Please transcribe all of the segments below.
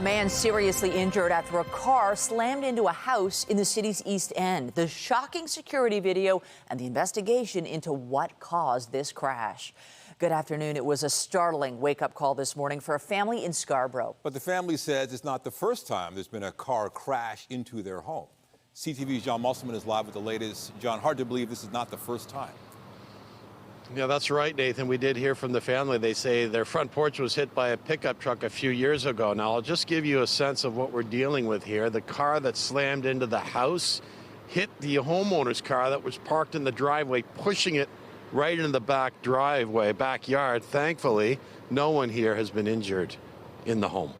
A man seriously injured after a car slammed into a house in the city's East End. The shocking security video and the investigation into what caused this crash. Good afternoon. It was a startling wake-up call this morning for a family in Scarborough. But the family says it's not the first time there's been a car crash into their home. CTV's John Musselman is live with the latest. John, hard to believe this is not the first time. Yeah, that's right, Nathan. We did hear from the family. They say their front porch was hit by a pickup truck a few years ago. Now, I'll just give you a sense of what we're dealing with here. The car that slammed into the house hit the homeowner's car that was parked in the driveway, pushing it right into the backyard. Thankfully, no one here has been injured in the home.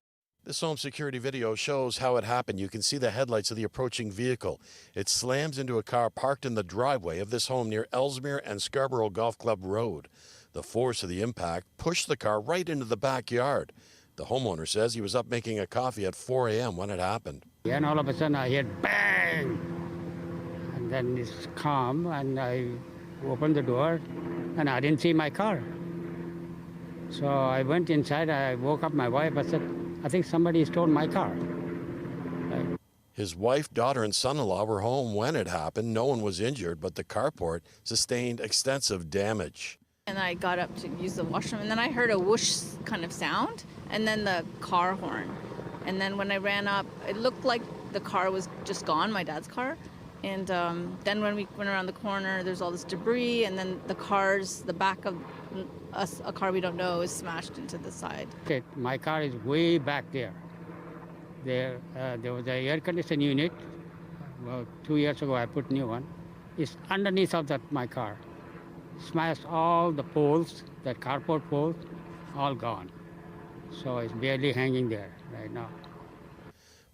This home security video shows how it happened. You can see the headlights of the approaching vehicle. It slams into a car parked in the driveway of this home near Ellesmere and Scarborough Golf Club Road. The force of the impact pushed the car right into the backyard. The homeowner says he was up making a coffee at 4 a.m. when it happened. Yeah, and all of a sudden I heard bang! And then it's calm, and I opened the door, and I didn't see my car. So I went inside, I woke up my wife, I said, I think somebody stole my car. His wife, daughter, and son-in-law were home when it happened. No one was injured, but the carport sustained extensive damage. And I got up to use the washroom, and then I heard a whoosh kind of sound, and then the car horn. And then when I ran up, it looked like the car was just gone, my dad's car. And then when we went around the corner, there's all this debris, and then the back of a car we don't know is smashed into the side. Okay, my car is way back there. There was an air conditioning unit. Well, 2 years ago I put new one. It's underneath of my car. Smashed all the poles, that carport poles, all gone. So it's barely hanging there right now.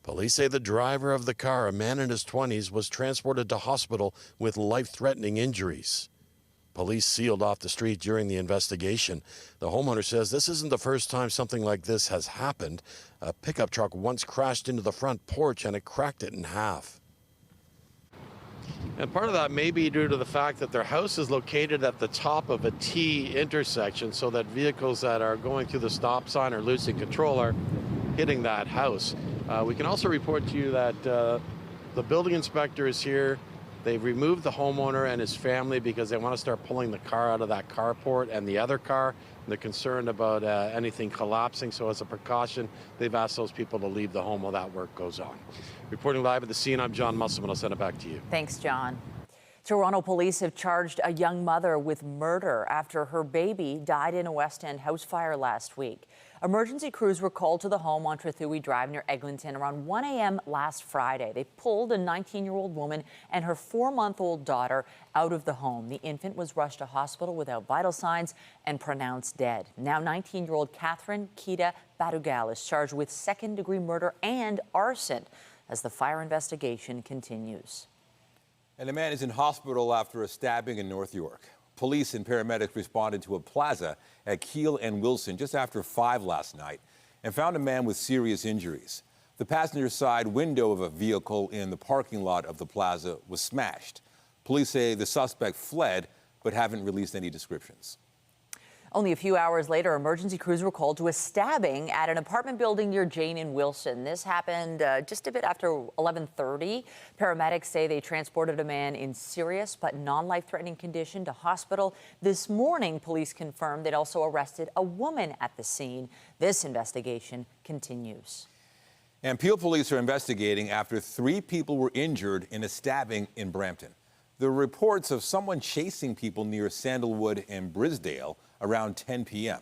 Police say the driver of the car, a man in his 20s, was transported to hospital with life-threatening injuries. Police sealed off the street during the investigation. The homeowner says this isn't the first time something like this has happened. A pickup truck once crashed into the front porch and it cracked it in half. And part of that may be due to the fact that their house is located at the top of a T intersection, so that vehicles that are going through the stop sign or losing control are hitting that house. We can also report to you that the building inspector is here. They've removed the homeowner and his family because they want to start pulling the car out of that carport and the other car. And they're concerned about anything collapsing, so as a precaution, they've asked those people to leave the home while that work goes on. Reporting live at the scene, I'm John Musselman. I'll send it back to you. Thanks, John. Toronto police have charged a young mother with murder after her baby died in a West End house fire last week. Emergency crews were called to the home on Trethewey Drive near Eglinton around 1 a.m. last Friday. They pulled a 19-year-old woman and her 4-month-old daughter out of the home. The infant was rushed to hospital without vital signs and pronounced dead. Now 19-year-old Catherine Kita Badugal is charged with second-degree murder and arson as the fire investigation continues. And a man is in hospital after a stabbing in North York. Police and paramedics responded to a plaza at Keele and Wilson just after 5 last night and found a man with serious injuries. The passenger side window of a vehicle in the parking lot of the plaza was smashed. Police say the suspect fled but haven't released any descriptions. Only a few hours later, emergency crews were called to a stabbing at an apartment building near Jane and Wilson. This happened just a bit after 11:30. Paramedics say they transported a man in serious but non-life-threatening condition to hospital. This morning, police confirmed they'd also arrested a woman at the scene. This investigation continues. And Peel police are investigating after 3 people were injured in a stabbing in Brampton. There are reports of someone chasing people near Sandalwood and Brisdale around 10 p.m.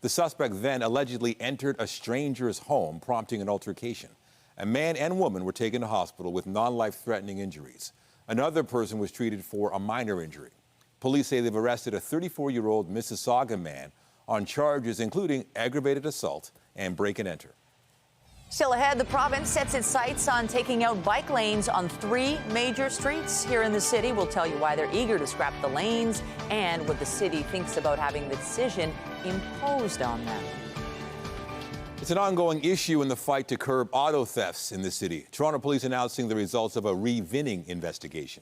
The suspect then allegedly entered a stranger's home, prompting an altercation. A man and woman were taken to hospital with non-life-threatening injuries. Another person was treated for a minor injury. Police say they've arrested a 34-year-old Mississauga man on charges including aggravated assault and break and enter. Still ahead, the province sets its sights on taking out bike lanes on 3 major streets here in the city. We'll tell you why they're eager to scrap the lanes and what the city thinks about having the decision imposed on them. It's an ongoing issue in the fight to curb auto thefts in the city. Toronto police announcing the results of a revinning investigation.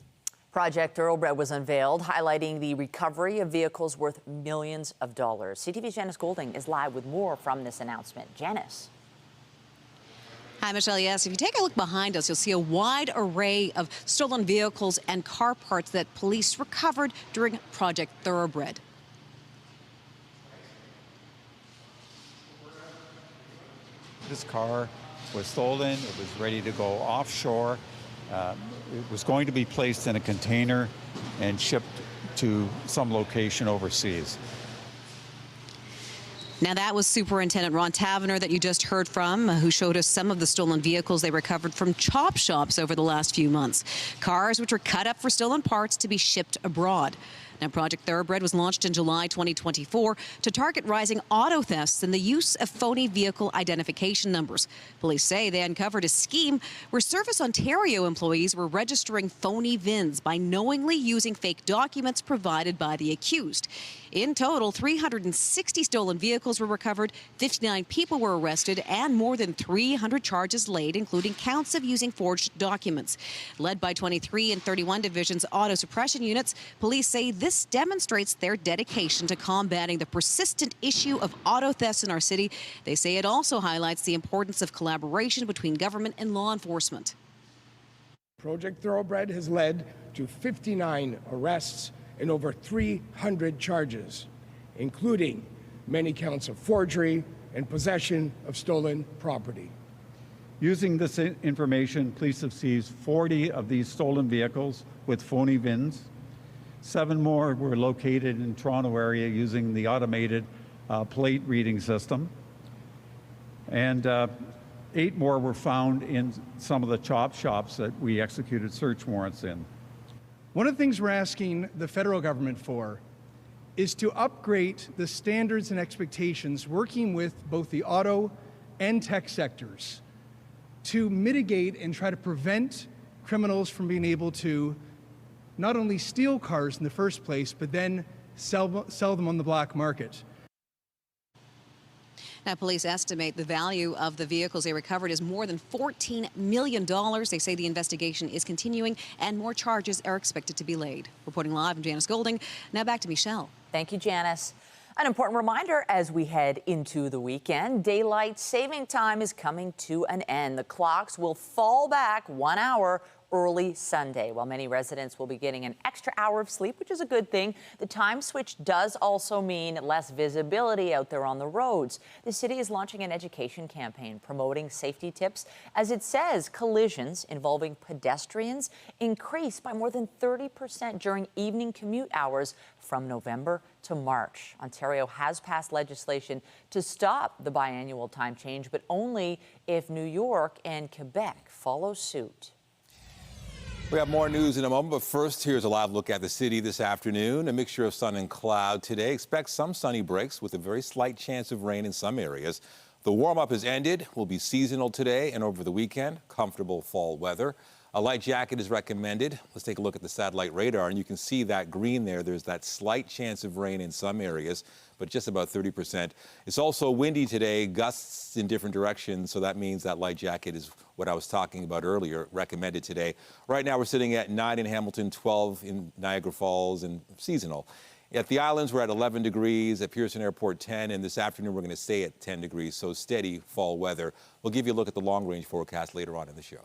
Project Thoroughbred was unveiled, highlighting the recovery of vehicles worth millions of dollars. CTV's Janice Golding is live with more from this announcement. Janice. Hi, Michelle. Yes, if you take a look behind us, you'll see a wide array of stolen vehicles and car parts that police recovered during Project Thoroughbred. This car was stolen. It was ready to go offshore. It was going to be placed in a container and shipped to some location overseas. Now, that was Superintendent Ron Taverner that you just heard from, who showed us some of the stolen vehicles they recovered from chop shops over the last few months. Cars which were cut up for stolen parts to be shipped abroad. Now, Project Thoroughbred was launched in July 2024 to target rising auto thefts and the use of phony vehicle identification numbers. Police say they uncovered a scheme where Service Ontario employees were registering phony VINs by knowingly using fake documents provided by the accused. In total, 360 stolen vehicles were recovered, 59 people were arrested, and more than 300 charges laid, including counts of using forged documents. Led by 23 and 31 Division's auto suppression units, police say this demonstrates their dedication to combating the persistent issue of auto thefts in our city. They say it also highlights the importance of collaboration between government and law enforcement. Project Thoroughbred has led to 59 arrests and over 300 charges, including many counts of forgery and possession of stolen property. Using this information, police have seized 40 of these stolen vehicles with phony VINs. 7 more were located in Toronto area using the automated plate reading system. And 8 more were found in some of the chop shops that we executed search warrants in. One of the things we're asking the federal government for is to upgrade the standards and expectations working with both the auto and tech sectors to mitigate and try to prevent criminals from being able to not only steal cars in the first place, but then sell them on the black market. Now, police estimate the value of the vehicles they recovered is more than $14 million. They say the investigation is continuing and more charges are expected to be laid. Reporting live, I'm Janice Golding. Now back to Michelle. Thank you, Janice. An important reminder as we head into the weekend, daylight saving time is coming to an end. The clocks will fall back 1 hour early Sunday. While many residents will be getting an extra hour of sleep, which is a good thing, the time switch does also mean less visibility out there on the roads. The city is launching an education campaign promoting safety tips. As it says, collisions involving pedestrians increased by more than 30% during evening commute hours from November to March. Ontario has passed legislation to stop the biannual time change, but only if New York and Quebec follow suit. We have more news in a moment, but first, here's a live look at the city this afternoon. A mixture of sun and cloud today. Expect some sunny breaks with a very slight chance of rain in some areas. The warm-up has ended. Will be seasonal today and over the weekend. Comfortable fall weather. A light jacket is recommended. Let's take a look at the satellite radar, and you can see that green there. There's that slight chance of rain in some areas, but just about 30%. It's also windy today, gusts in different directions, so that means that light jacket is what I was talking about earlier, recommended today. Right now we're sitting at 9 in Hamilton, 12 in Niagara Falls, and seasonal. At the islands, we're at 11 degrees, at Pearson Airport 10, and this afternoon we're going to stay at 10 degrees, so steady fall weather. We'll give you a look at the long-range forecast later on in the show.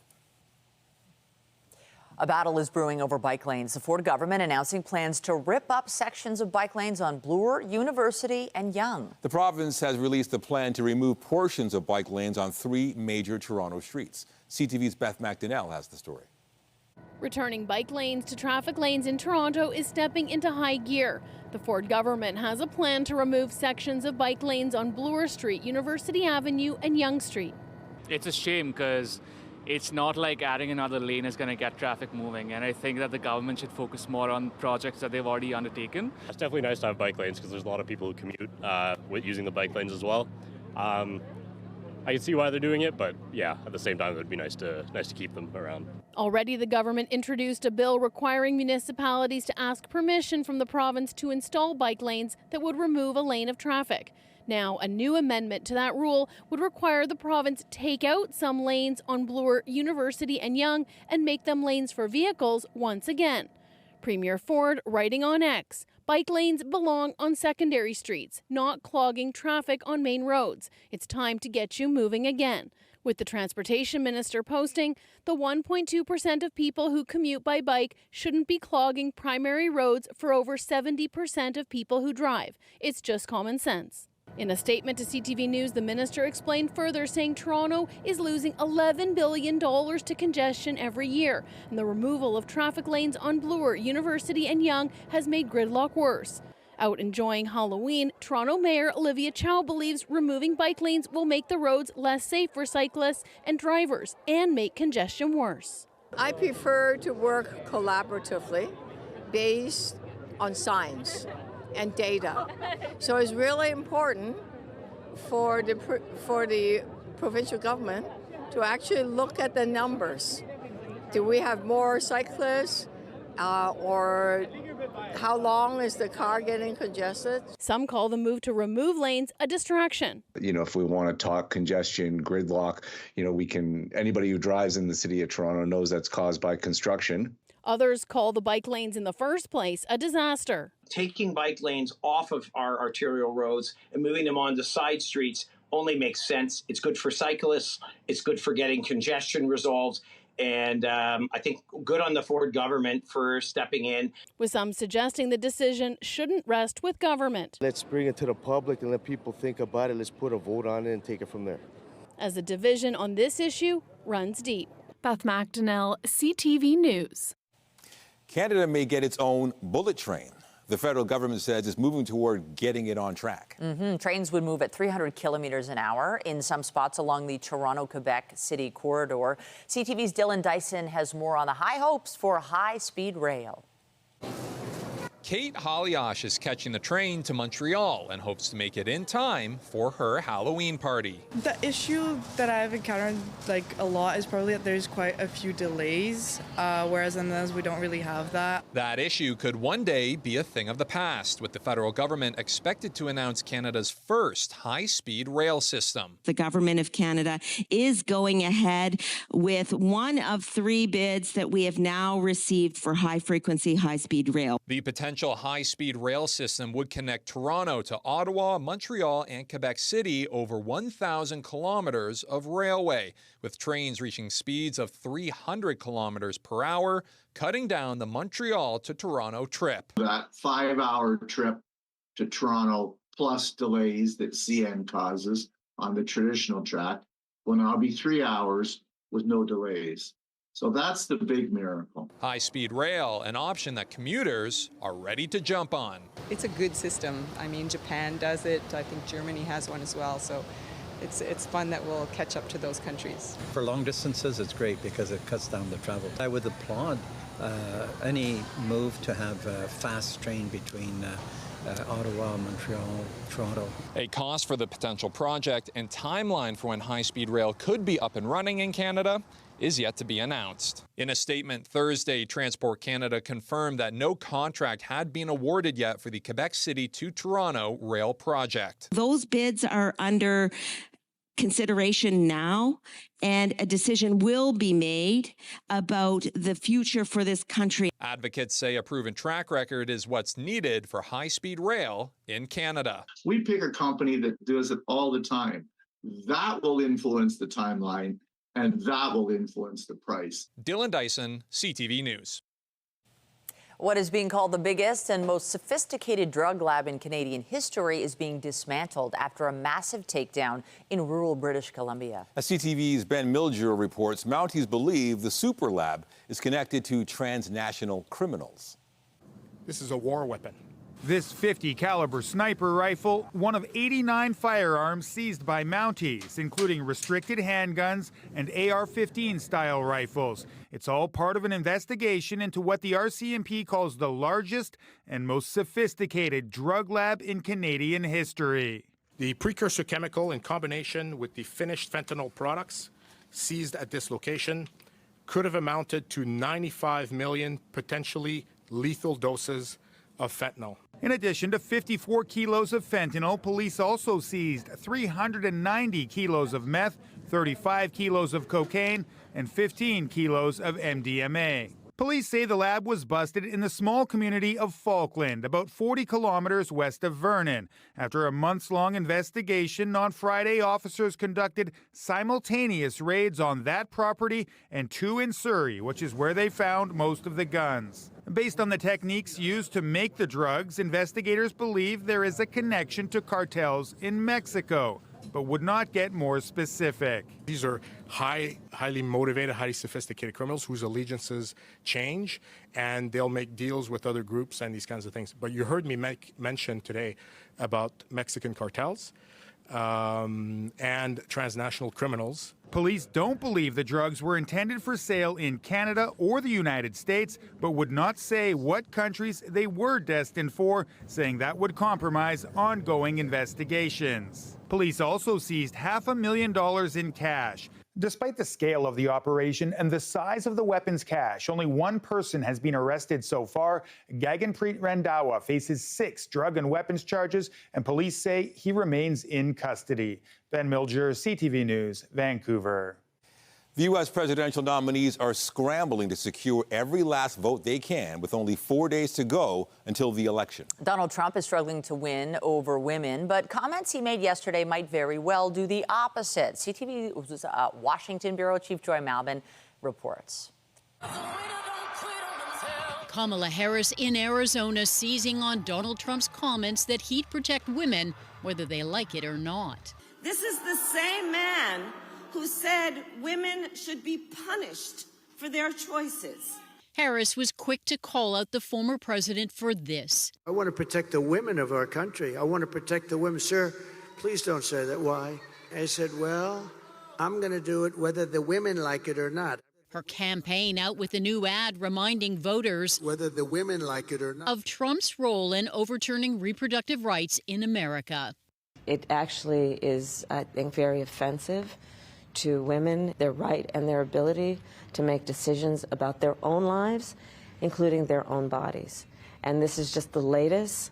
A battle is brewing over bike lanes. The Ford government announcing plans to rip up sections of bike lanes on Bloor, University, and Yonge. The province has released a plan to remove portions of bike lanes on 3 major Toronto streets. CTV's Beth McDonnell has the story. Returning bike lanes to traffic lanes in Toronto is stepping into high gear. The Ford government has a plan to remove sections of bike lanes on Bloor Street, University Avenue, and Yonge Street. It's a shame because it's not like adding another lane is going to get traffic moving, and I think that the government should focus more on projects that they've already undertaken. It's definitely nice to have bike lanes because there's a lot of people who commute with using the bike lanes as well. I can see why they're doing it, but yeah, at the same time, it would be nice to keep them around. Already, the government introduced a bill requiring municipalities to ask permission from the province to install bike lanes that would remove a lane of traffic. Now, a new amendment to that rule would require the province take out some lanes on Bloor, University, and Yonge and make them lanes for vehicles once again. Premier Ford writing on X, bike lanes belong on secondary streets, not clogging traffic on main roads. It's time to get you moving again. With the transportation minister posting, the 1.2% of people who commute by bike shouldn't be clogging primary roads for over 70% of people who drive. It's just common sense. In a statement to CTV News, the minister explained further, saying Toronto is losing $11 billion to congestion every year, and the removal of traffic lanes on Bloor, University and Yonge has made gridlock worse. Out enjoying Halloween, Toronto Mayor Olivia Chow believes removing bike lanes will make the roads less safe for cyclists and drivers and make congestion worse. I prefer to work collaboratively based on science and data. So it's really important for the provincial government to actually look at the numbers. Do we have more cyclists or how long is the car getting congested? Some call the move to remove lanes a distraction. If we want to talk congestion, gridlock, anybody who drives in the city of Toronto knows that's caused by construction. Others call the bike lanes in the first place a disaster. Taking bike lanes off of our arterial roads and moving them onto side streets only makes sense. It's good for cyclists. It's good for getting congestion resolved. And I think good on the Ford government for stepping in. With some suggesting the decision shouldn't rest with government. Let's bring it to the public and let people think about it. Let's put a vote on it and take it from there. As the division on this issue runs deep. Beth McDonnell, CTV News. Canada may get its own bullet train. The federal government says it's moving toward getting it on track. Trains would move at 300 kilometers an hour in some spots along the Toronto-Quebec City corridor. CTV's Dylan Dyson has more on the high hopes for high-speed rail. Kate Holiosh is catching the train to Montreal and hopes to make it in time for her Halloween party. The issue that I've encountered a lot is probably that there's quite a few delays, whereas in this we don't really have that. That issue could one day be a thing of the past, with the federal government expected to announce Canada's first high-speed rail system. The government of Canada is going ahead with one of 3 bids that we have now received for high-frequency, high-speed rail. The potential high-speed rail system would connect Toronto to Ottawa, Montreal, and Quebec City over 1,000 kilometers of railway, with trains reaching speeds of 300 kilometers per hour, cutting down the Montreal to Toronto trip. That 5-hour trip to Toronto, plus delays that CN causes on the traditional track, will now be 3 hours with no delays. So that's the big miracle. High-speed rail, an option that commuters are ready to jump on. It's a good system. I mean, Japan does it. I think Germany has one as well. So it's fun that we'll catch up to those countries. For long distances, it's great because it cuts down the travel. I would applaud any move to have a fast train between Ottawa, Montreal, Toronto. A cost for the potential project and timeline for when high-speed rail could be up and running in Canada is yet to be announced. In a statement Thursday, Transport Canada confirmed that no contract had been awarded yet for the Quebec City to Toronto rail project. Those bids are under consideration now, and a decision will be made about the future for this country. Advocates say a proven track record is what's needed for high-speed rail in Canada. We pick a company that does it all the time. That will influence the timeline, and that will influence the price. Dylan Dyson, CTV News. What is being called the biggest and most sophisticated drug lab in Canadian history is being dismantled after a massive takedown in rural British Columbia. As CTV's Ben Mildure reports, Mounties believe the super lab is connected to transnational criminals. This is a war weapon. This 50 caliber sniper rifle, one of 89 firearms seized by Mounties, including restricted handguns and AR-15 style rifles. It's all part of an investigation into what the RCMP calls the largest and most sophisticated drug lab in Canadian history. The precursor chemical in combination with the finished fentanyl products seized at this location could have amounted to 95 million potentially lethal doses of fentanyl. In addition to 54 kilos of fentanyl, police also seized 390 kilos of meth, 35 kilos of cocaine, and 15 kilos of MDMA. Police say the lab was busted in the small community of Falkland, about 40 kilometers west of Vernon. After a months-long investigation, on Friday, officers conducted simultaneous raids on that property and 2 in Surrey, which is where they found most of the guns. Based on the techniques used to make the drugs, investigators believe there is a connection to cartels in Mexico, but would not get more specific. These are highly motivated, highly sophisticated criminals whose allegiances change, and they'll make deals with other groups and these kinds of things. But you heard me mention today about Mexican cartels and transnational criminals. Police don't believe the drugs were intended for sale in Canada or the United States, but would not say what countries they were destined for, saying that would compromise ongoing investigations. Police also seized $500,000 in cash. Despite the scale of the operation and the size of the weapons cache, only one person has been arrested so far. Gaganpreet Randhawa faces 6 drug and weapons charges, and police say he remains in custody. Ben Milger, CTV News, Vancouver. The U.S. presidential nominees are scrambling to secure every last vote they can with only 4 days to go until the election. Donald Trump is struggling to win over women, but comments he made yesterday might very well do the opposite. CTV's Washington Bureau Chief Joy Malbon reports. Kamala Harris in Arizona seizing on Donald Trump's comments that he'd protect women whether they like it or not. This is the same man who said women should be punished for their choices. Harris was quick to call out the former president for this. I want to protect the women of our country. I want to protect the women. Sir, please don't say that. Why? I said, well, I'm going to do it whether the women like it or not. Her campaign out with a new ad reminding voters whether the women like it or not of Trump's role in overturning reproductive rights in America. It actually is, I think, very offensive to women, their right and their ability to make decisions about their own lives, including their own bodies. And this is just the latest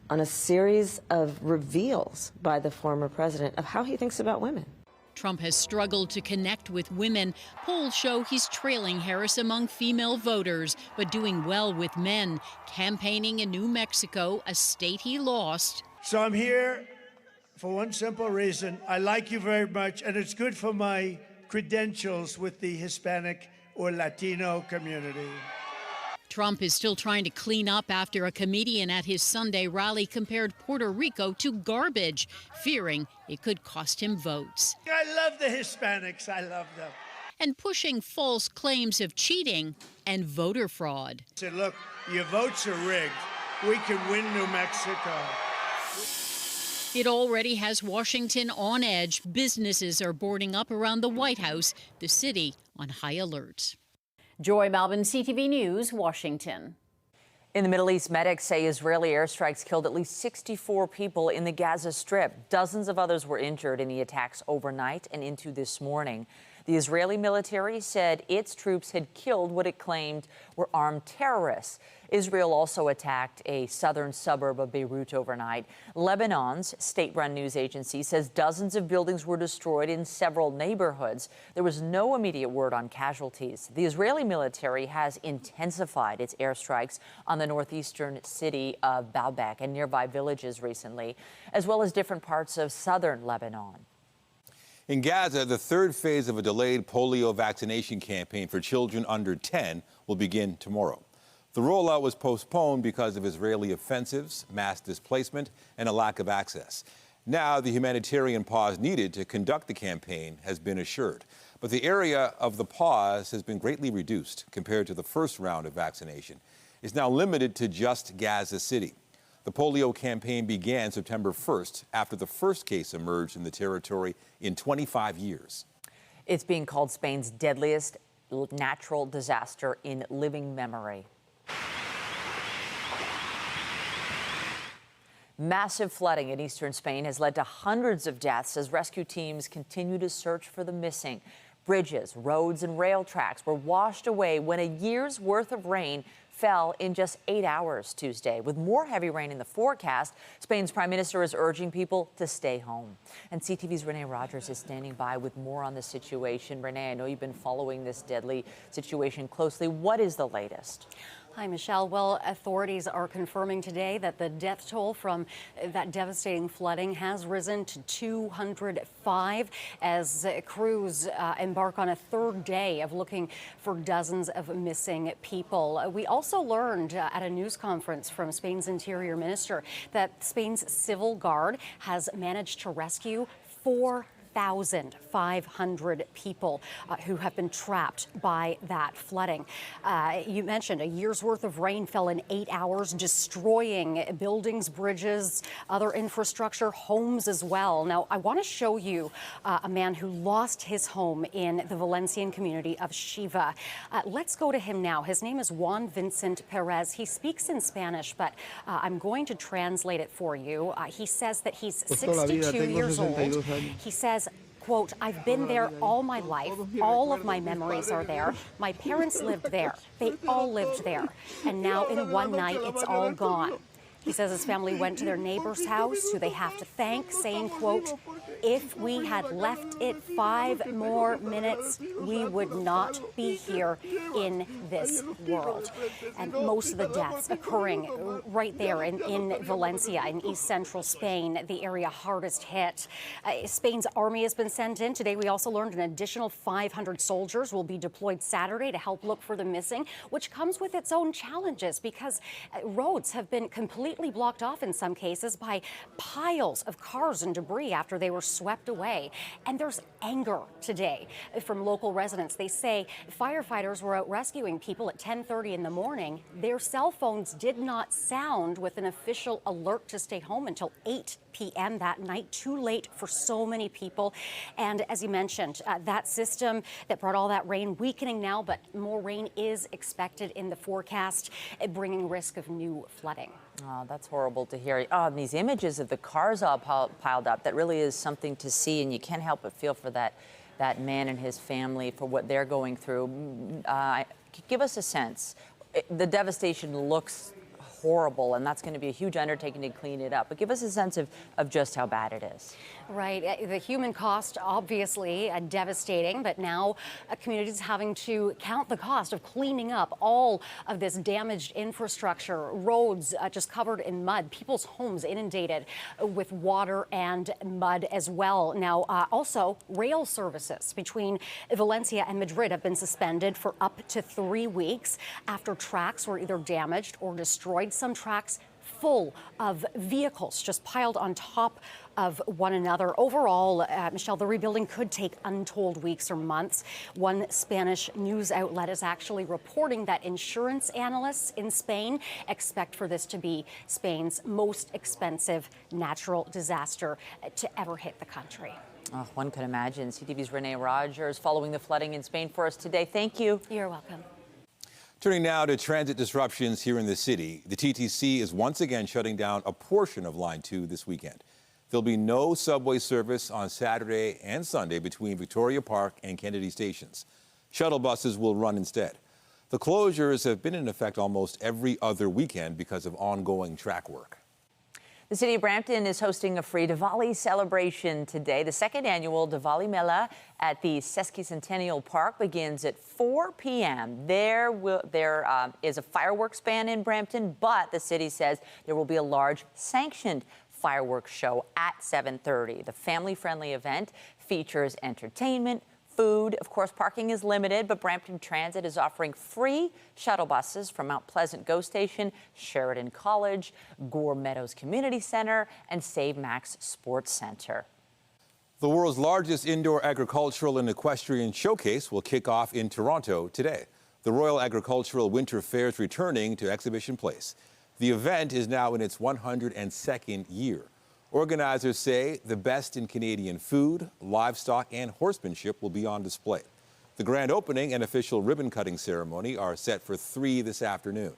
on a series of reveals by the former president of how he thinks about women. Trump has struggled to connect with women. Polls show he's trailing Harris among female voters, but doing well with men, campaigning in New Mexico, a state he lost. So I'm here for one simple reason. I like you very much, and it's good for my credentials with the Hispanic or Latino community. Trump is still trying to clean up after a comedian at his Sunday rally compared Puerto Rico to garbage, fearing it could cost him votes. I love the Hispanics. I love them. And pushing false claims of cheating and voter fraud. I said, look, your votes are rigged. We can win New Mexico. It already has Washington on edge. Businesses are boarding up around the White House, the city on high alert. Joy Malbon, CTV News, Washington. In the Middle East, medics say Israeli airstrikes killed at least 64 people in the Gaza Strip. Dozens of others were injured in the attacks overnight and into this morning. The Israeli military said its troops had killed what it claimed were armed terrorists. Israel also attacked a southern suburb of Beirut overnight. Lebanon's state-run news agency says dozens of buildings were destroyed in several neighborhoods. There was no immediate word on casualties. The Israeli military has intensified its airstrikes on the northeastern city of Baalbek and nearby villages recently, as well as different parts of southern Lebanon. In Gaza, the third phase of a delayed polio vaccination campaign for children under 10 will begin tomorrow. The rollout was postponed because of Israeli offensives, mass displacement, and a lack of access. Now, the humanitarian pause needed to conduct the campaign has been assured. But the area of the pause has been greatly reduced compared to the first round of vaccination. It's now limited to just Gaza City. The polio campaign began September 1st after the first case emerged in the territory in 25 years. It's being called Spain's deadliest natural disaster in living memory. Massive flooding in eastern Spain has led to hundreds of deaths as rescue teams continue to search for the missing. Bridges, roads, and rail tracks were washed away when a year's worth of rain fell in just 8 hours Tuesday. With more heavy rain in the forecast, Spain's prime minister is urging people to stay home. And CTV's Renee Rogers is standing by with more on the situation. Renee, I know you've been following this deadly situation closely. What is the latest? Hi, Michelle. Well, authorities are confirming today that the death toll from that devastating flooding has risen to 205 as crews embark on a third day of looking for dozens of missing people. We also learned at a news conference from Spain's Interior Minister that Spain's Civil Guard has managed to rescue 4,500 people who have been trapped by that flooding. You mentioned a year's worth of rain fell in 8 hours, destroying buildings, bridges, other infrastructure, homes as well. Now, I want to show you a man who lost his home in the Valencian community of Xiva. Let's go to him now. His name is Juan Vincent Perez. He speaks in Spanish, but I'm going to translate it for you. He says that he's 62 years old. He says, quote, "I've been there all my life. All of my memories are there. My parents lived there. They all lived there. And now in one night, it's all gone." He says his family went to their neighbor's house, who they have to thank, saying, quote, "If we had left it 5 more minutes, we would not be here in this world." And most of the deaths occurring right there in Valencia, in east central Spain, the area hardest hit. Spain's army has been sent in. Today, we also learned an additional 500 soldiers will be deployed Saturday to help look for the missing, which comes with its own challenges because roads have been completely blocked off in some cases by piles of cars and debris after they were swept away. And there's anger today from local residents. They say firefighters were out rescuing people at 10:30 in the morning. Their cell phones did not sound with an official alert to stay home until 8 p.m. that night. Too late for so many people. And as you mentioned, that system that brought all that rain weakening now, but more rain is expected in the forecast, bringing risk of new flooding. Oh, that's horrible to hear. Oh, and these images of the cars all piled up, that really is something to see, and you can't help but feel for that man and his family for what they're going through. Give us a sense. The devastation looks horrible, and that's going to be a huge undertaking to clean it up. But give us a sense of just how bad it is. Right. The human cost, obviously, devastating, but now communities having to count the cost of cleaning up all of this damaged infrastructure, roads just covered in mud, people's homes inundated with water and mud as well. Now, also, rail services between Valencia and Madrid have been suspended for up to 3 weeks after tracks were either damaged or destroyed. Some tracks full of vehicles just piled on top of one another. Overall, Michelle, the rebuilding could take untold weeks or months. One Spanish news outlet is actually reporting that insurance analysts in Spain expect for this to be Spain's most expensive natural disaster to ever hit the country. Oh, one could imagine. CTV's Renee Rogers following the flooding in Spain for us today. Thank you. You're welcome. Turning now to transit disruptions here in the city. The TTC is once again shutting down a portion of Line 2 this weekend. There'll be no subway service on Saturday and Sunday between Victoria Park and Kennedy stations. Shuttle buses will run instead. The closures have been in effect almost every other weekend because of ongoing track work. The city of Brampton is hosting a free Diwali celebration today. The second annual Diwali Mela at the Sesquicentennial Park begins at 4 p.m. There is a fireworks ban in Brampton, but the city says there will be a large sanctioned fireworks show at 7:30. The family-friendly event features entertainment, food. Of course, parking is limited, but Brampton Transit is offering free shuttle buses from Mount Pleasant GO Station, Sheridan College, Gore Meadows Community Center, and Save Max Sports Center. The world's largest indoor agricultural and equestrian showcase will kick off in Toronto today. The Royal Agricultural Winter Fair is returning to Exhibition Place. The event is now in its 102nd year. Organizers say the best in Canadian food, livestock, and horsemanship will be on display. The grand opening and official ribbon-cutting ceremony are set for 3 this afternoon.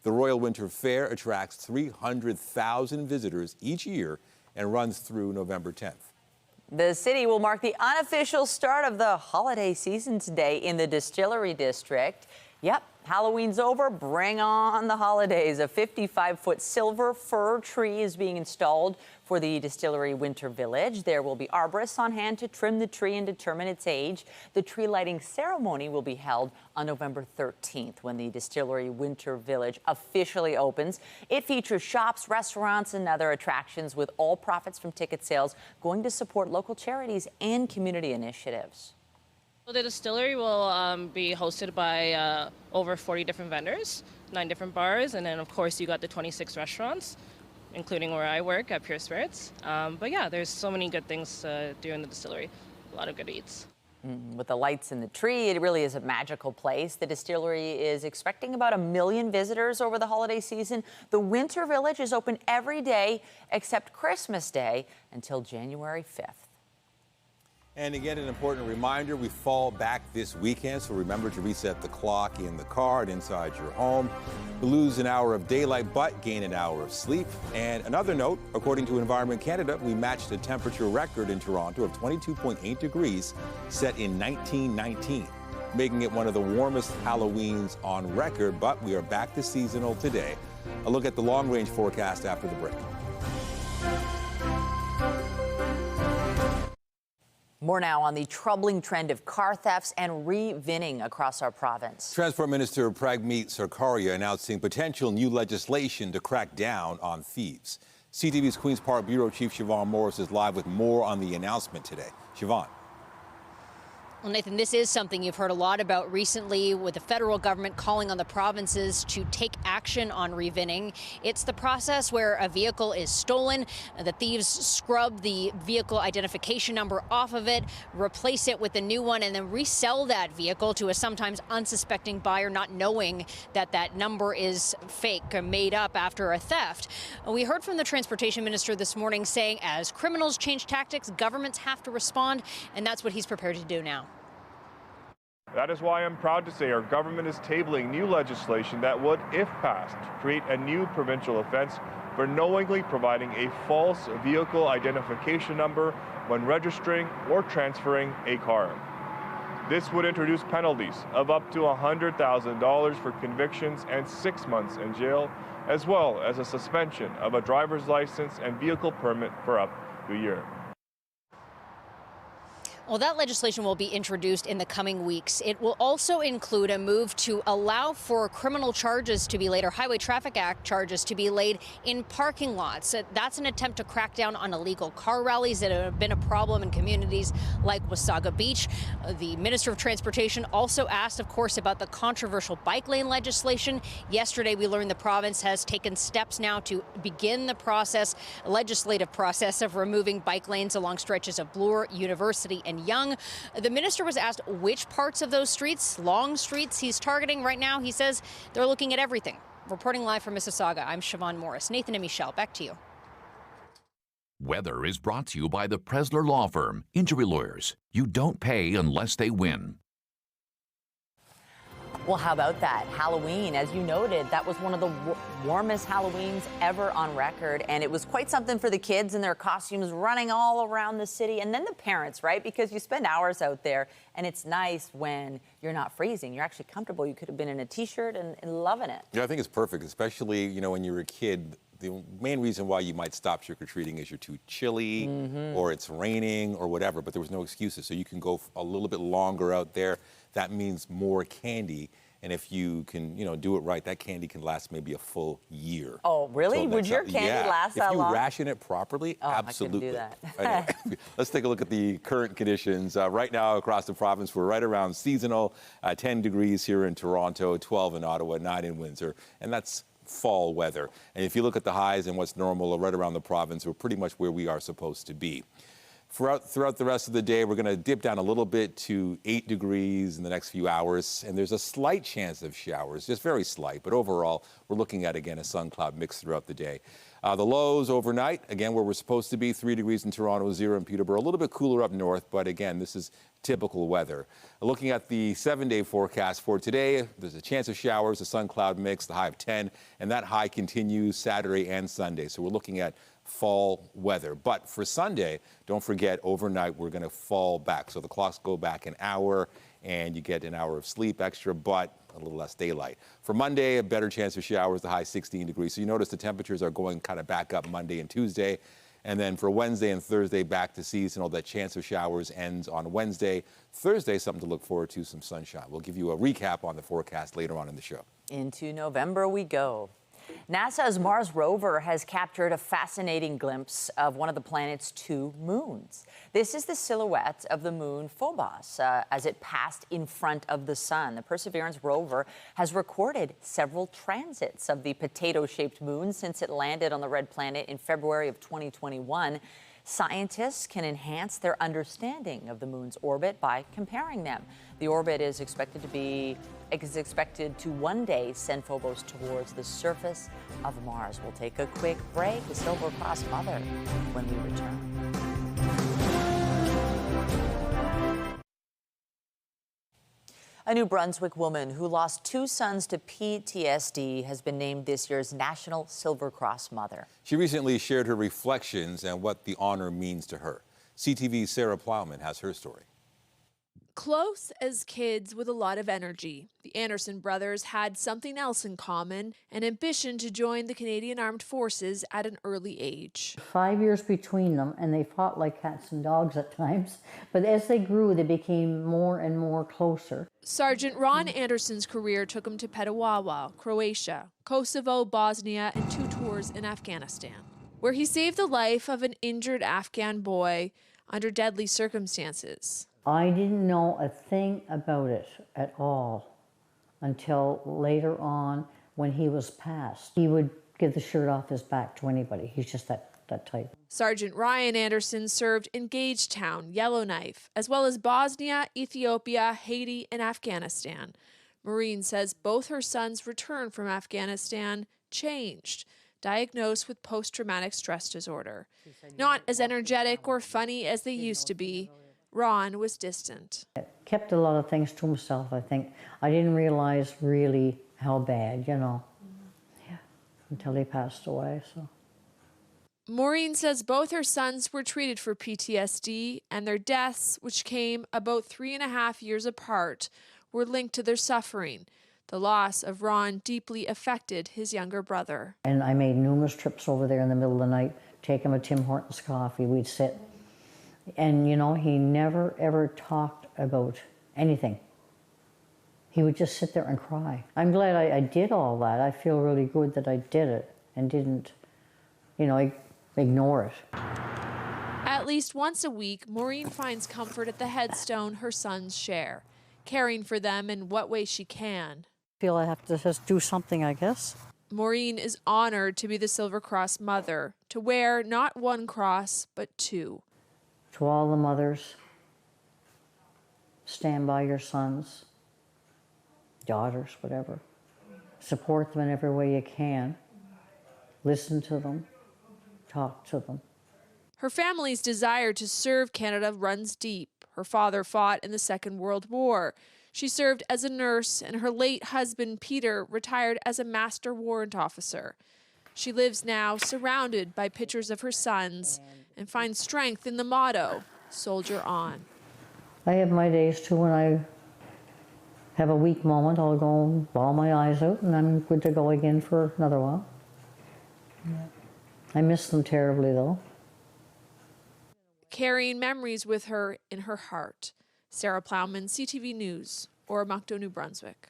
The Royal Winter Fair attracts 300,000 visitors each year and runs through November 10th. The city will mark the unofficial start of the holiday season today in the Distillery District. Yep, Halloween's over. Bring on the holidays. A 55-foot silver fir tree is being installed for the Distillery Winter Village. There will be arborists on hand to trim the tree and determine its age. The tree lighting ceremony will be held on November 13th when the Distillery Winter Village officially opens. It features shops, restaurants, and other attractions, with all profits from ticket sales going to support local charities and community initiatives. The distillery will be hosted by over 40 different vendors, 9 different bars, and then of course you got the 26 restaurants, including where I work at Pure Spirits. But yeah, there's so many good things to do in the distillery, a lot of good eats. With the lights in the tree, it really is a magical place. The distillery is expecting about 1 million visitors over the holiday season. The Winter Village is open every day except Christmas Day until January 5th. And again, an important reminder, we fall back this weekend, so remember to reset the clock in the car and inside your home. You lose an hour of daylight, but gain an hour of sleep. And another note, according to Environment Canada, we matched a temperature record in Toronto of 22.8 degrees set in 1919, making it one of the warmest Halloweens on record. But we are back to seasonal today. A look at the long-range forecast after the break. More now on the troubling trend of car thefts and re-vinning across our province. Transport Minister Pragmeet Sarkaria announcing potential new legislation to crack down on thieves. CTV's Queen's Park Bureau Chief Siobhan Morris is live with more on the announcement today. Siobhan. Well, Nathan, this is something you've heard a lot about recently, with the federal government calling on the provinces to take action on revinning. It's the process where a vehicle is stolen, the thieves scrub the vehicle identification number off of it, replace it with a new one, and then resell that vehicle to a sometimes unsuspecting buyer, not knowing that that number is fake or made up after a theft. We heard from the Transportation Minister this morning saying as criminals change tactics, governments have to respond, and that's what he's prepared to do now. That is why I'm proud to say our government is tabling new legislation that would, if passed, create a new provincial offense for knowingly providing a false vehicle identification number when registering or transferring a car. This would introduce penalties of up to $100,000 for convictions and 6 months in jail, as well as a suspension of a driver's license and vehicle permit for up to a year. Well, that legislation will be introduced in the coming weeks. It will also include a move to allow for criminal charges to be laid, or Highway Traffic Act charges to be laid in parking lots. That's an attempt to crack down on illegal car rallies that have been a problem in communities like Wasaga Beach. The Minister of Transportation also asked, of course, about the controversial bike lane legislation. Yesterday, we learned the province has taken steps now to begin the legislative process of removing bike lanes along stretches of Bloor, University, and Young. The minister was asked which parts of those streets, long streets, he's targeting right now. He says they're looking at everything. Reporting live from Mississauga, I'm Siobhan Morris. Nathan and Michelle, back to you. Weather is brought to you by the Presler Law Firm. Injury lawyers. You don't pay unless they win. Well, how about that? Halloween, as you noted, that was one of the warmest Halloweens ever on record. And it was quite something for the kids in their costumes running all around the city. And then the parents, right? Because you spend hours out there and it's nice when you're not freezing. You're actually comfortable. You could have been in a T-shirt and loving it. Yeah, I think it's perfect, especially, you know, when you're a kid. The main reason why you might stop trick-or-treating is you're too chilly or it's raining or whatever, but there was no excuses. So you can go a little bit longer out there. That means more candy. And if you can, you know, do it right, that candy can last maybe a full year. Oh, really? Would your candy last that long? If you ration it properly, absolutely. I couldn't do that. Anyway, let's take a look at the current conditions. Right now across the province, we're right around seasonal. 10 degrees here in Toronto, 12 in Ottawa, 9 in Windsor. And that's fall weather. And if you look at the highs and what's normal right around the province, we're pretty much where we are supposed to be. Throughout the rest of the day, we're going to dip down a little bit to 8 degrees in the next few hours, and there's a slight chance of showers, just very slight, but overall, we're looking at, again, a sun-cloud mix throughout the day. The lows overnight, again, where we're supposed to be, 3 degrees in Toronto, 0 in Peterborough, a little bit cooler up north, but again, this is typical weather. Looking at the 7-day forecast for today, there's a chance of showers, a sun-cloud mix, the high of 10, and that high continues Saturday and Sunday, so we're looking at fall weather. But for Sunday, don't forget, overnight, we're going to fall back. So the clocks go back an hour, and you get an hour of sleep extra, but a little less daylight. For Monday, a better chance of showers, the high 16 degrees. So you notice the temperatures are going kind of back up Monday and Tuesday. And then for Wednesday and Thursday, back to seasonal. That chance of showers ends on Wednesday. Thursday, something to look forward to, some sunshine. We'll give you a recap on the forecast later on in the show. Into November we go. NASA's Mars rover has captured a fascinating glimpse of one of the planet's 2 moons. This is the silhouette of the moon Phobos as it passed in front of the sun. The Perseverance rover has recorded several transits of the potato-shaped moon since it landed on the red planet in February of 2021. Scientists can enhance their understanding of the moon's orbit by comparing them. The orbit is expected to one day send Phobos towards the surface of Mars. We'll take a quick break. The Silver Cross Mother when we return. A New Brunswick woman who lost 2 sons to PTSD has been named this year's National Silver Cross Mother. She recently shared her reflections and what the honor means to her. CTV's Sarah Plowman has her story. Close as kids with a lot of energy, the Anderson brothers had something else in common, an ambition to join the Canadian Armed Forces at an early age. 5 years between them, and they fought like cats and dogs at times. But as they grew, they became more and more closer. Sergeant Ron Anderson's career took him to Petawawa, Croatia, Kosovo, Bosnia, and 2 tours in Afghanistan, where he saved the life of an injured Afghan boy under deadly circumstances. I didn't know a thing about it at all until later on when he was passed. He would give the shirt off his back to anybody. He's just that type. Sergeant Ryan Anderson served in Gagetown, Yellowknife, as well as Bosnia, Ethiopia, Haiti, and Afghanistan. Maureen says both her sons returned from Afghanistan changed, diagnosed with post-traumatic stress disorder. Not as energetic or funny as they used to be, Ron was distant. Kept a lot of things to himself, I think. I didn't realize really how bad, yeah, until he passed away, so. Maureen says both her sons were treated for PTSD, and their deaths, which came about 3.5 years apart, were linked to their suffering. The loss of Ron deeply affected his younger brother. And I made numerous trips over there in the middle of the night, take him a Tim Hortons coffee, we'd sit. And, he never, ever talked about anything. He would just sit there and cry. I'm glad I did all that. I feel really good that I did it and didn't, ignore it. At least once a week, Maureen finds comfort at the headstone her sons share, caring for them in what way she can. I feel I have to just do something, I guess. Maureen is honored to be the Silver Cross Mother, to wear not 1 cross, but 2. To all the mothers, stand by your sons, daughters, whatever. Support them in every way you can. Listen to them, talk to them. Her family's desire to serve Canada runs deep. Her father fought in the Second World War. She served as a nurse, and her late husband, Peter, retired as a master warrant officer. She lives now surrounded by pictures of her sons and finds strength in the motto, soldier on. I have my days too when I have a weak moment. I'll go and bawl my eyes out and I'm good to go again for another while. Yeah. I miss them terribly though. Carrying memories with her in her heart. Sarah Plowman, CTV News, Oromocto, New Brunswick.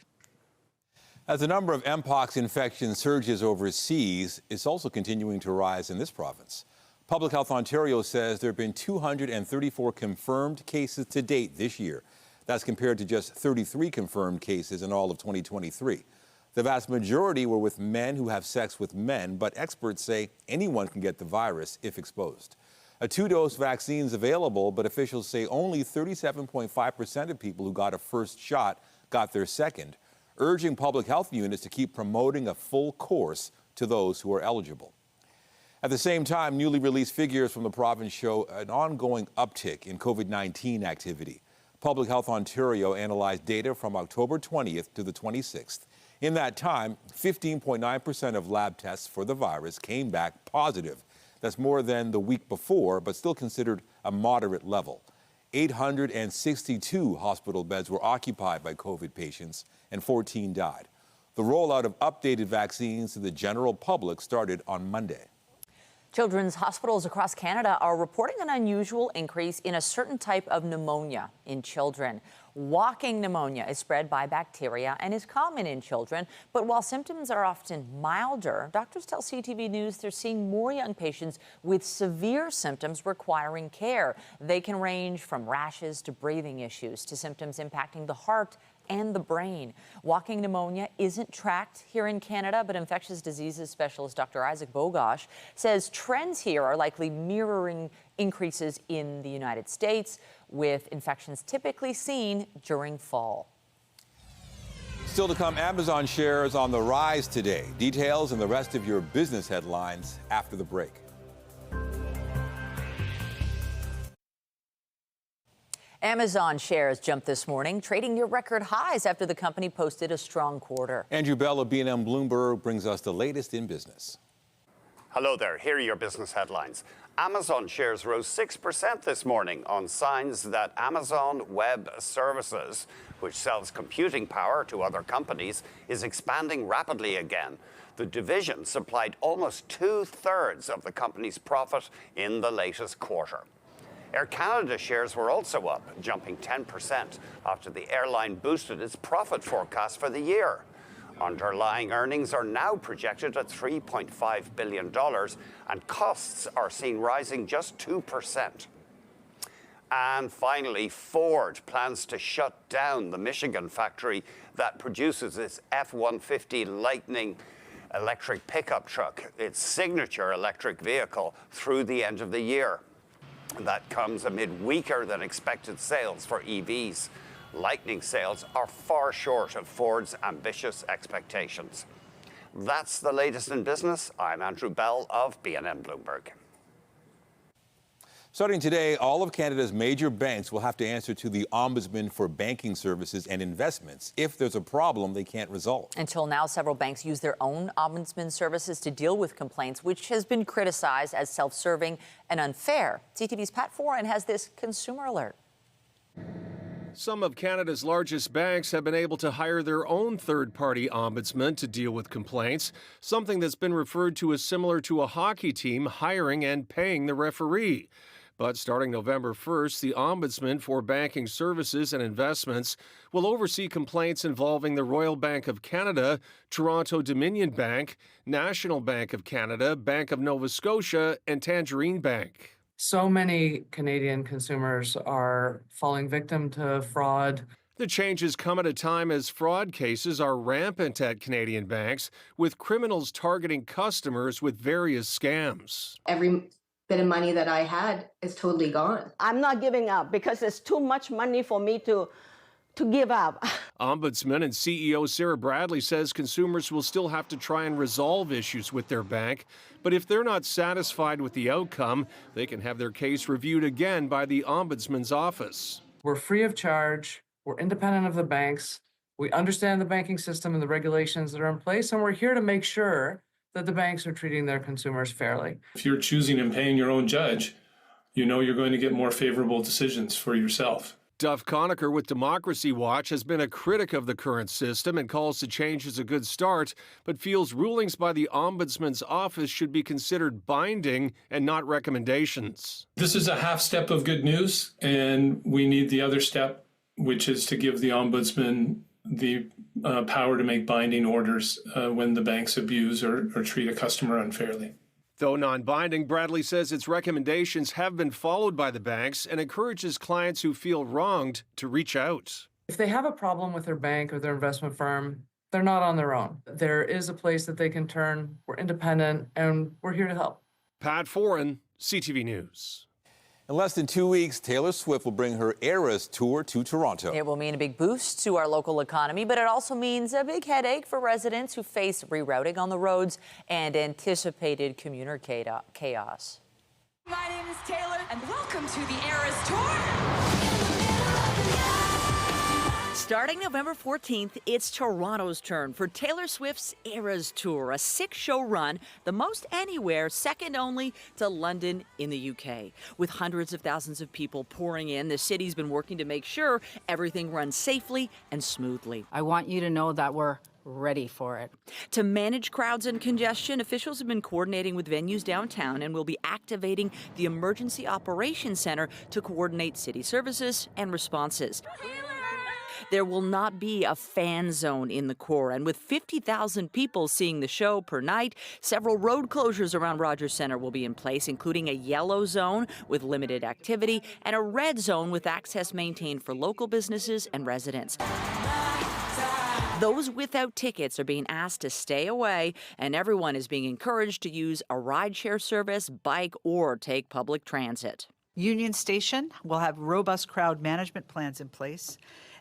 As the number of Mpox infections surges overseas, it's also continuing to rise in this province. Public Health Ontario says there have been 234 confirmed cases to date this year. That's compared to just 33 confirmed cases in all of 2023. The vast majority were with men who have sex with men, but experts say anyone can get the virus if exposed. A 2-dose vaccine is available, but officials say only 37.5% of people who got a first shot got their second, urging public health units to keep promoting a full course to those who are eligible. At the same time, newly released figures from the province show an ongoing uptick in COVID-19 activity. Public Health Ontario analyzed data from October 20th to the 26th. In that time, 15.9% of lab tests for the virus came back positive. That's more than the week before, but still considered a moderate level. 862 hospital beds were occupied by COVID patients and 14 died. The rollout of updated vaccines to the general public started on Monday. Children's hospitals across Canada are reporting an unusual increase in a certain type of pneumonia in children. Walking pneumonia is spread by bacteria and is common in children, but while symptoms are often milder, doctors tell CTV News they're seeing more young patients with severe symptoms requiring care. They can range from rashes to breathing issues to symptoms impacting the heart and the brain. Walking pneumonia isn't tracked here in Canada, but infectious diseases specialist Dr. Isaac Bogosh says trends here are likely mirroring increases in the United States, with infections typically seen during fall. Still to come, Amazon shares on the rise today. Details and the rest of your business headlines after the break. Amazon shares jumped this morning, trading near record highs after the company posted a strong quarter. Andrew Bell of B&M Bloomberg brings us the latest in business. Hello there. Here are your business headlines. Amazon shares rose 6% this morning on signs that Amazon Web Services, which sells computing power to other companies, is expanding rapidly again. The division supplied almost 2/3 of the company's profit in the latest quarter. Air Canada shares were also up, jumping 10% after the airline boosted its profit forecast for the year. Underlying earnings are now projected at $3.5 billion, and costs are seen rising just 2%. And finally, Ford plans to shut down the Michigan factory that produces its F-150 Lightning electric pickup truck, its signature electric vehicle, through the end of the year. That comes amid weaker than expected sales for EVs. Lightning sales are far short of Ford's ambitious expectations. That's the latest in business. I'm Andrew Bell of B&M Bloomberg. Starting today, all of Canada's major banks will have to answer to the Ombudsman for banking services and investments if there's a problem they can't resolve. Until now, several banks use their own Ombudsman services to deal with complaints, which has been criticized as self-serving and unfair. CTV's Pat Foran has this consumer alert. Some of Canada's largest banks have been able to hire their own third-party ombudsman to deal with complaints, something that's been referred to as similar to a hockey team hiring and paying the referee. But starting November 1st, the Ombudsman for Banking Services and Investments will oversee complaints involving the Royal Bank of Canada, Toronto Dominion Bank, National Bank of Canada, Bank of Nova Scotia, and Tangerine Bank. So many Canadian consumers are falling victim to fraud. The changes come at a time as fraud cases are rampant at Canadian banks, with criminals targeting customers with various scams. Every bit of money that I had is totally gone. I'm not giving up because it's too much money for me to give up. Ombudsman and CEO Sarah Bradley says consumers will still have to try and resolve issues with their bank, but if they're not satisfied with the outcome, they can have their case reviewed again by the Ombudsman's office. We're free of charge. We're independent of the banks. We understand the banking system and the regulations that are in place, and we're here to make sure that the banks are treating their consumers fairly. If you're choosing and paying your own judge, you know you're going to get more favorable decisions for yourself. Duff Conacher with Democracy Watch has been a critic of the current system and calls the change as a good start, but feels rulings by the Ombudsman's office should be considered binding and not recommendations. This is a half step of good news, and we need the other step, which is to give the Ombudsman the power to make binding orders when the banks abuse or treat a customer unfairly. Though non-binding, Bradley says its recommendations have been followed by the banks and encourages clients who feel wronged to reach out. If they have a problem with their bank or their investment firm, they're not on their own. There is a place that they can turn. We're independent, and we're here to help. Pat Foran, CTV News. In less than 2 weeks, Taylor Swift will bring her Eras tour to Toronto. It will mean a big boost to our local economy, but it also means a big headache for residents who face rerouting on the roads and anticipated commuter chaos. My name is Taylor, and welcome to the Eras Tour. Starting November 14th, it's Toronto's turn for Taylor Swift's Eras Tour, a 6-show run, the most anywhere, second only to London in the UK. With hundreds of thousands of people pouring in, the city's been working to make sure everything runs safely and smoothly. I want you to know that we're ready for it. To manage crowds and congestion, officials have been coordinating with venues downtown and will be activating the Emergency Operations Center to coordinate city services and responses. There will not be a fan zone in the core, and with 50,000 people seeing the show per night, several road closures around Rogers Centre will be in place, including a yellow zone with limited activity and a red zone with access maintained for local businesses and residents. Those without tickets are being asked to stay away, and everyone is being encouraged to use a rideshare service, bike, or take public transit. Union Station will have robust crowd management plans in place.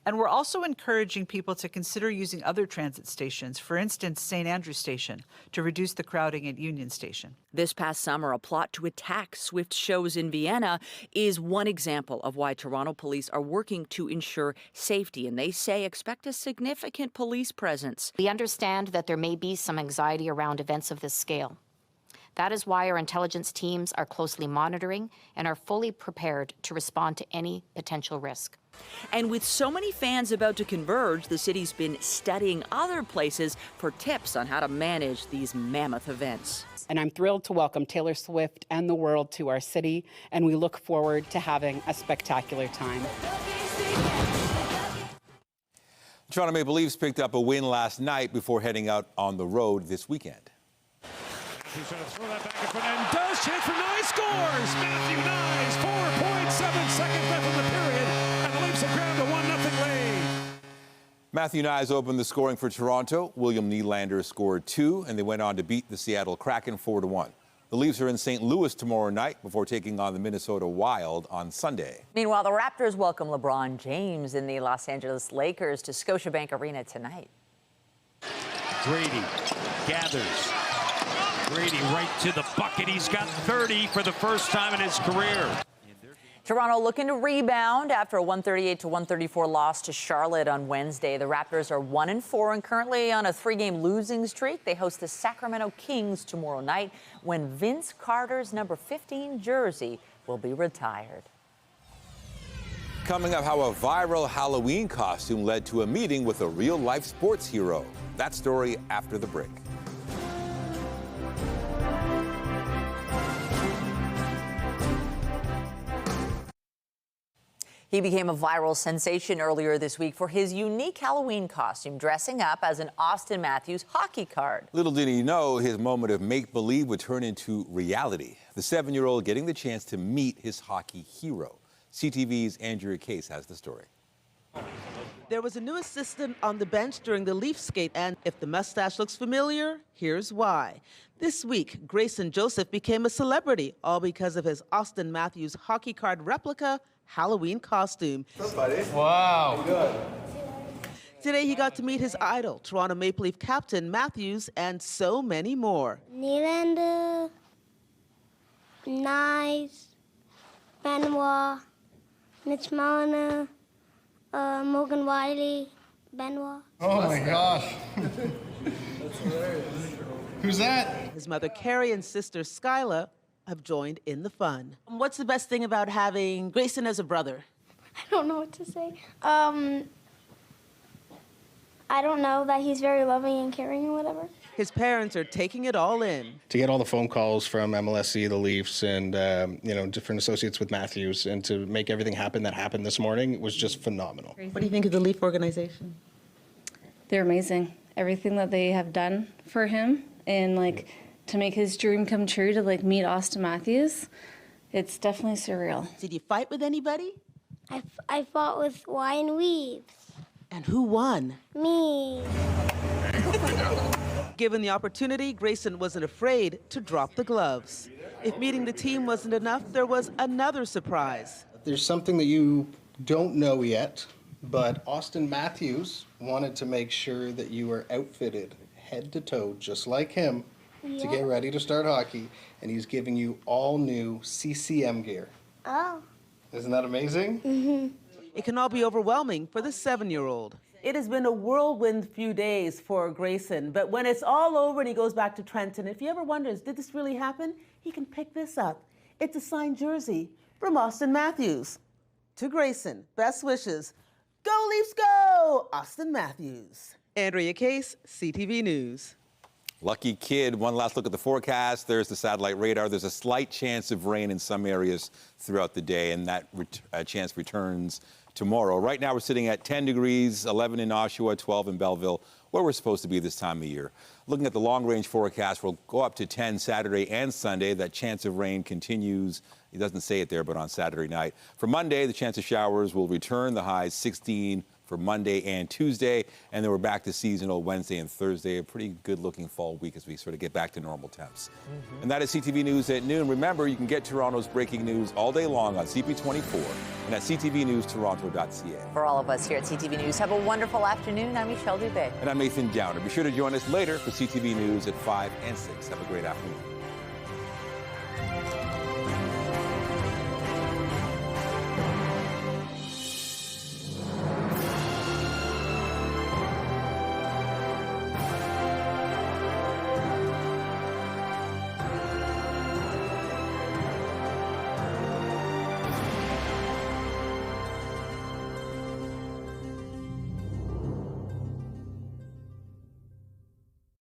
And we're also encouraging people to consider using other transit stations, for instance, St. Andrews Station, to reduce the crowding at Union Station. This past summer, a plot to attack Swift shows in Vienna is one example of why Toronto police are working to ensure safety, and they say expect a significant police presence. We understand that there may be some anxiety around events of this scale. That is why our intelligence teams are closely monitoring and are fully prepared to respond to any potential risk. And with so many fans about to converge, the city's been studying other places for tips on how to manage these mammoth events. And I'm thrilled to welcome Taylor Swift and the world to our city, and we look forward to having a spectacular time. Toronto Maple Leafs picked up a win last night before heading out on the road this weekend. He's going to throw that back in front and does. Chance for Nye, scores! Matthew Nye, 4.7 seconds left in the period, and the Leafs have grabbed a 1-0 lead. Matthew Nyes opened the scoring for Toronto. William Nylander scored 2, and they went on to beat the Seattle Kraken 4-1. The Leafs are in St. Louis tomorrow night before taking on the Minnesota Wild on Sunday. Meanwhile, the Raptors welcome LeBron James and the Los Angeles Lakers to Scotiabank Arena tonight. Grady gathers. Grady right to the bucket. He's got 30 for the first time in his career. Toronto looking to rebound after a 138-134 loss to Charlotte on Wednesday. The Raptors are 1-4 and currently on a 3-game losing streak. They host the Sacramento Kings tomorrow night when Vince Carter's number 15 jersey will be retired. Coming up, how a viral Halloween costume led to a meeting with a real-life sports hero. That story after the break. He became a viral sensation earlier this week for his unique Halloween costume, dressing up as an Austin Matthews hockey card. Little did he know his moment of make-believe would turn into reality. The 7-year-old getting the chance to meet his hockey hero. CTV's Andrea Case has the story. There was a new assistant on the bench during the Leaf skate, and if the mustache looks familiar, here's why. This week, Grayson Joseph became a celebrity, all because of his Austin Matthews hockey card replica Halloween costume. What's up, buddy? Wow. Good. Today, he got to meet his idol, Toronto Maple Leaf captain Matthews, and so many more. Nylander, Nyes, Benoit, Mitch Marner, Morgan Wiley, Benoit. Oh my gosh. That's hilarious. Who's that? His mother Carrie and sister Skyla have joined in the fun. What's the best thing about having Grayson as a brother? I don't know what to say. I don't know, that he's very loving and caring and whatever. His parents are taking it all in. To get all the phone calls from MLSC, the Leafs, and different associates with Matthews, and to make everything happen that happened this morning was just phenomenal. What do you think of the Leaf organization? They're amazing. Everything that they have done for him, and to make his dream come true, to meet Austin Matthews, it's definitely surreal. Did you fight with anybody? I fought with Wyan Weaves. And who won? Me. Given the opportunity, Grayson wasn't afraid to drop the gloves. If meeting the team wasn't enough, there was another surprise. There's something that you don't know yet, but Austin Matthews wanted to make sure that you were outfitted head to toe, just like him, to get ready to start hockey, and he's giving you all new CCM gear. Oh. Isn't that amazing? Mm-hmm. it can all be overwhelming for the 7-year-old. It has been a whirlwind few days for Grayson, but when it's all over and he goes back to Trenton, if he ever wonders, did this really happen? He can pick this up. It's a signed jersey from Austin Matthews. To Grayson, best wishes. Go Leafs go! Austin Matthews. Andrea Case, CTV News. Lucky kid. One last look at the forecast. There's the satellite radar. There's a slight chance of rain in some areas throughout the day, and that chance returns tomorrow. Right now, we're sitting at 10 degrees, 11 in Oshawa, 12 in Belleville, where we're supposed to be this time of year. Looking at the long-range forecast, we'll go up to 10 Saturday and Sunday. That chance of rain continues. It doesn't say it there, but on Saturday night. For Monday, the chance of showers will return. The highs 16 for Monday and Tuesday, and then we're back to seasonal Wednesday and Thursday. A pretty good-looking fall week as we sort of get back to normal temps. And that is CTV News at noon. Remember, you can get Toronto's breaking news all day long on CP24 and at ctvnewstoronto.ca. For all of us here at CTV News, have a wonderful afternoon. I'm Michelle Dubé. And I'm Nathan Downer. Be sure to join us later for CTV News at 5 and 6. Have a great afternoon.